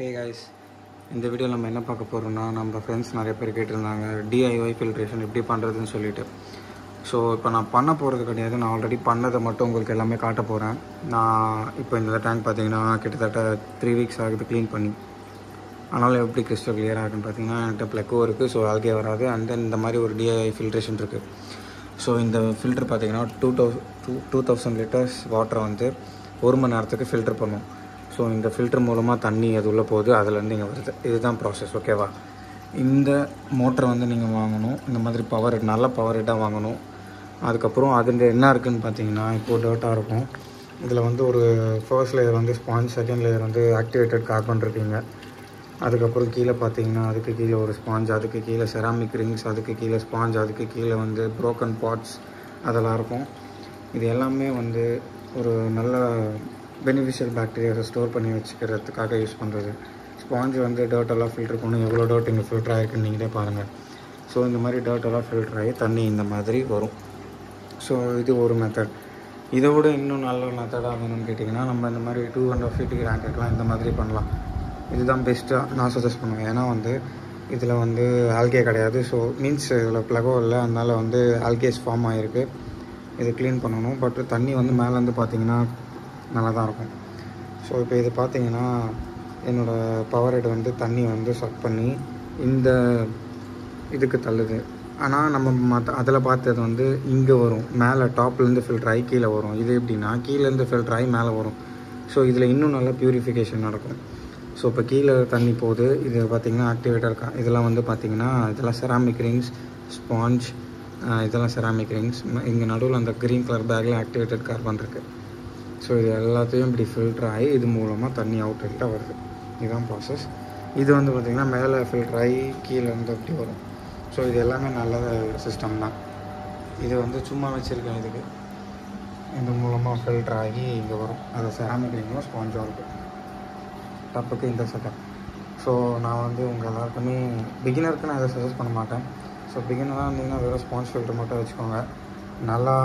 Hey guys, இந்த வீடியோவில் நம்ம என்ன பார்க்க போகிறோம்னா, நம்ம ஃப்ரெண்ட்ஸ் நிறைய பேர் கேட்டிருந்தாங்க டிஐஒய் ஃபில்ட்ரேஷன் எப்படி பண்ணுறதுன்னு சொல்லிட்டு. ஸோ இப்போ நான் பண்ண போகிறது கிடையாது, நான் ஆல்ரெடி பண்ணதை மட்டும் உங்களுக்கு எல்லாமே காட்ட போகிறேன். நான் இப்போ இந்த டேங்க் பார்த்தீங்கன்னா கிட்டத்தட்ட 3 வீக்ஸ் ஆகுது க்ளீன் பண்ணி. ஆனாலும் எப்படி கிறிஸ்டல் கிளியர் ஆகுதுன்னு பார்த்தீங்கன்னா, என்கிட்ட ப்ளக்கும் இருக்குது, ஸோ ஆல்கே வராது. அண்ட் தென் இந்த மாதிரி ஒரு டிஐஒய் ஃபில்ட்ரேஷன் இருக்குது. ஸோ இந்த ஃபில்டர் பார்த்தீங்கன்னா 2000 லிட்டர்ஸ் வாட்டரை வந்து 1 மணி நேரத்துக்கு ஃபில்டர் பண்ணும். ஸோ இந்த ஃபில்டர் மூலமாக தண்ணி அது உள்ளே போகுது, அதுலேருந்து இங்கே வருது. இதுதான் ப்ராசஸ், ஓகேவா? இந்த மோட்டரை வந்து நீங்கள் வாங்கணும், இந்த மாதிரி பவர் ஹெட், நல்ல பவர் ஹெட்டாக வாங்கணும். அதுக்கப்புறம் அதில் என்ன இருக்குதுன்னு பார்த்தீங்கன்னா, இப்போது டர்ட்டாக இருக்கும். இதில் வந்து ஒரு ஃபர்ஸ்ட் லேயர் வந்து ஸ்பாஞ்ச், செகண்ட் லேயர் வந்து ஆக்டிவேட்டட் கார்பன் இருப்பீங்க. அதுக்கப்புறம் கீழே பார்த்தீங்கன்னா அதுக்கு கீழே ஒரு ஸ்பாஞ்ச், அதுக்கு கீழே செராமிக் ரிங்ஸ், அதுக்கு கீழே ஸ்பாஞ்ச், அதுக்கு கீழே வந்து ப்ரோக்கன் பாட்ஸ் அதெல்லாம் இருக்கும். இது எல்லாமே வந்து ஒரு நல்ல பெனிஃபிஷியல் பாக்டீரியாவை ஸ்டோர் பண்ணி வச்சுக்கிறதுக்காக யூஸ் பண்ணுறது. ஸ்பாஞ்ச் வந்து டர்ட்டெல்லாம் ஃபில்டர் பண்ணணும். எவ்வளோ டர்ட் இங்கே ஃபில்டர் ஆகிருக்குன்னு நீங்களே பாருங்கள். ஸோ இந்த மாதிரி டர்ட்டெல்லாம் ஃபில்டர் ஆகி தண்ணி இந்த மாதிரி வரும். ஸோ இது ஒரு மெத்தட். இதை விட இன்னும் நல்ல மெத்தடாக வேணும்னு கேட்டிங்கன்னா, நம்ம இந்த மாதிரி 200 ஃபீட்டுக்கு ரேங்க்குலாம் இந்த மாதிரி பண்ணலாம். இதுதான் பெஸ்ட்டாக நான் சஜஸ்ட் பண்ணுவேன். ஏன்னா வந்து இதில் வந்து ஆல்கே கிடையாது. ஸோ மீன்ஸ் இதில் ப்ளகோ இல்லை, அதனால் வந்து ஆல்கேஸ் ஃபார்ம் ஆகிருக்கு. இதை க்ளீன் பண்ணணும். பட் தண்ணி வந்து மேலேருந்து பார்த்திங்கன்னா நல்லா தான் இருக்கும். ஸோ இப்போ இது பார்த்திங்கன்னா என்னோடய பவர் ஹெட் வந்து தண்ணி வந்து சக் பண்ணி இந்த இதுக்கு தள்ளுது. ஆனால் நம்ம அதில் பார்த்தது வந்து இங்கே வரும், மேலே டாப்லேருந்து ஃபில்டர் ஆகி கீழே வரும். இது எப்படின்னா கீழேருந்து ஃபில்டர் ஆகி மேலே வரும். ஸோ இதில் இன்னும் நல்லா ப்யூரிஃபிகேஷன் நடக்கும். ஸோ இப்போ கீழே தண்ணி போகுது. இது பார்த்திங்கன்னா ஆக்டிவேட்டர் இதெல்லாம் வந்து பார்த்திங்கன்னா இதெல்லாம் செராமிக் ரிங்ஸ், ஸ்பாஞ்ச், இதெல்லாம் செராமிக் ரிங்ஸ். இங்கே நடுவில் அந்த க்ரீன் கலர் பேக்கில் ஆக்டிவேட்டட் கார்பன் இருக்குது. ஸோ இது எல்லாத்தையும் இப்படி ஃபில்டர் ஆகி இது மூலமாக தண்ணி அவுட்லெட்டாக வருது. இதுதான் ப்ராசஸ். இது வந்து பார்த்திங்கன்னா மேலே ஃபில்டர் ஆகி கீழே வந்து அப்படி வரும். ஸோ இது எல்லாமே நல்ல சிஸ்டம் தான். இது வந்து சும்மா வச்சுருக்கேன். இதுக்கு இது மூலமாக ஃபில்டர் ஆகி இங்கே வரும். அது செராமிக் ரிங்கும் ஸ்பாஞ்சும் இருக்குது. டப்புக்கு இந்த செட்டப். ஸோ நான் வந்து உங்கள் எல்லாருக்குமே பிகினருக்கு நான் இதை சஜஸ்ட் பண்ண மாட்டேன். ஸோ பிகினராக இருந்தீங்கன்னா வெறும் ஸ்பாஞ்ச் ஃபில்டர் மட்டும் வச்சுக்கோங்க. நல்லா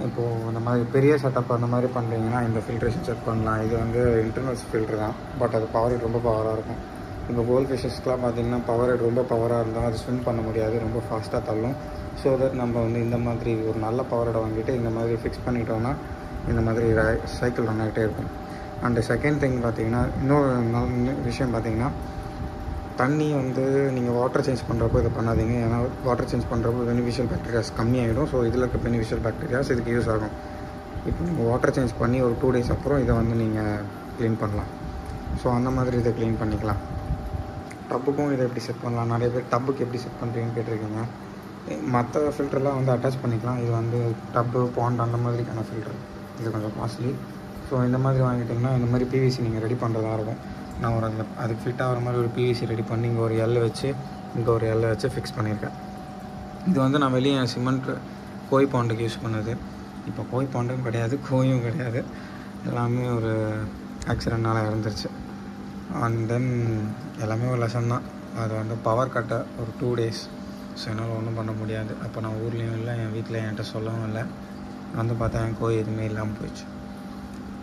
இப்போது இந்த மாதிரி பெரிய செட்டப் அந்த மாதிரி பண்ணுறீங்கன்னா இந்த ஃபில்ட்ரேஷன் செக் பண்ணலாம். இது வந்து இன்டர்னல்ஸ் ஃபில்ட்ரு தான், பட் அது பவர் ஹெட் ரொம்ப பவராக இருக்கும். இப்போ கோல்ட் ஃபிஷஸ்க்கெலாம் பார்த்திங்கன்னா பவர் ஹெட் ரொம்ப பவராக இருந்தால் அது ஸ்விம் பண்ண முடியாது, ரொம்ப ஃபாஸ்ட்டாக தள்ளும். ஸோ தட் நம்ம வந்து இந்த மாதிரி ஒரு நல்ல பவர் ஹெட்டை வாங்கிட்டு இந்த மாதிரி ஃபிக்ஸ் பண்ணிட்டோன்னா இந்த மாதிரி சைக்கிள் ரன் ஆகிட்டே இருக்கும். அண்டு செகண்ட் திங் பார்த்திங்கன்னா, இன்னொரு விஷயம் பார்த்திங்கன்னா, தண்ணி வந்து நீங்கள் வாட்டர் சேஞ்ச் பண்ணுறப்போ இதை பண்ணாதீங்க. ஏன்னா வாட்டர் சேஞ்ச் பண்ணுறப்போ பெனிஃபிஷியல் பாக்டீரியாஸ் கம்மியாகிடும். ஸோ இதில் இருக்க பெனிஃபிஷியல் பாக்டீரியாஸ் இதுக்கு யூஸ் ஆகும். இப்போ நீங்கள் வாட்டர் சேஞ்ச் பண்ணி ஒரு 2 days அப்புறம் இதை வந்து நீங்கள் க்ளீன் பண்ணலாம். ஸோ அந்த மாதிரி இதை க்ளீன் பண்ணிக்கலாம். டப்புக்கும் இதை எப்படி செட் பண்ணலாம், நிறைய பேர் டப்புக்கு எப்படி செட் பண்ணுறீங்கன்னு கேட்டிருக்கீங்க. மற்ற ஃபில்டர்லாம் வந்து அட்டாச் பண்ணிக்கலாம். இது வந்து டப்பு, பாண்ட் அந்த மாதிரிக்கான ஃபில்டர். இது கொஞ்சம் காஸ்ட்லி. ஸோ இந்த மாதிரி வாங்கிட்டிங்கன்னா இந்த மாதிரி பிவிசி நீங்கள் ரெடி பண்ணுறதா இருக்கும். நான் ஒரு அதுக்கு ஃபிட் ஆகிற மாதிரி ஒரு பிவிசி ரெடி பண்ணி இங்கே ஒரு எல்லை வச்சு இங்கே ஒரு எல்லை வச்சு ஃபிக்ஸ் பண்ணியிருக்கேன். இது வந்து நான் வெளியே சிமெண்ட் கோய் பாண்டுக்கு யூஸ் பண்ணது. இப்போ கோய் பாண்டும் கிடையாது, கோயும் கிடையாது, எல்லாமே ஒரு ஆக்சிடென்ட்னால் இறந்துருச்சு. அண்ட் தென் எல்லாமே ஒரு லெசன் தான். அது வந்து பவர் கட்டை ஒரு 2 days. ஸோ என்னால் ஒன்றும் பண்ண முடியாது. அப்போ நான் ஊர்லேயும் இல்லை, என் வீட்டில் என்கிட்ட சொல்லவும் இல்லை. வந்து பார்த்தா என் கோய் எதுவுமே இல்லாமல் போயிடுச்சு.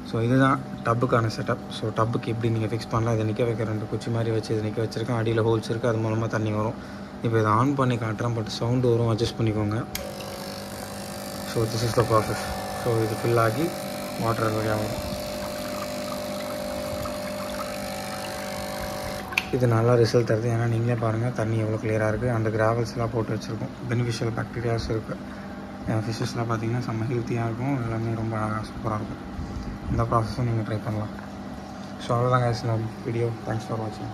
ஸோ இதுதான் டப்புக்கான செட்டப். ஸோ டப்புக்கு எப்படி நீங்கள் ஃபிக்ஸ் பண்ணலாம், இதை நிற்க வைக்க 2 குச்சி மாதிரி வச்சு இதை நிற்க வச்சுருக்கேன். அடியில் ஹோல்ஸ் இருக்குது, அது மூலமாக தண்ணி வரும். இப்போ இதை ஆன் பண்ணி காட்டுறேன், பட் சவுண்டு வரும், அட்ஜஸ்ட் பண்ணிக்கோங்க. So this is the process. So இது ஃபில் ஆகி வாட்டர் வழியாக வரும். இது நல்லா ரிசல்ட் தருது. ஏன்னா நீங்களே பாருங்கள் தண்ணி எவ்வளோ கிளியராக இருக்குது. அந்த கிராவல்ஸ்லாம் போட்டு வச்சுருக்கோம். பெனிஃபிஷியல் பாக்டீரியாஸ் இருக்குது. ஃபிஷ்ஷஸ்லாம் பார்த்திங்கன்னா செம்ம ஹெல்த்தியாக இருக்கும். எல்லாமே ரொம்ப அழகாக சூப்பராக இருக்கும். இந்த ப்ராசஸும் நீங்கள் ட்ரை பண்ணலாம். ஸோ அவ்வளோதான் கைஸ், வீடியோ. தேங்க்ஸ் ஃபார் வாட்சிங்.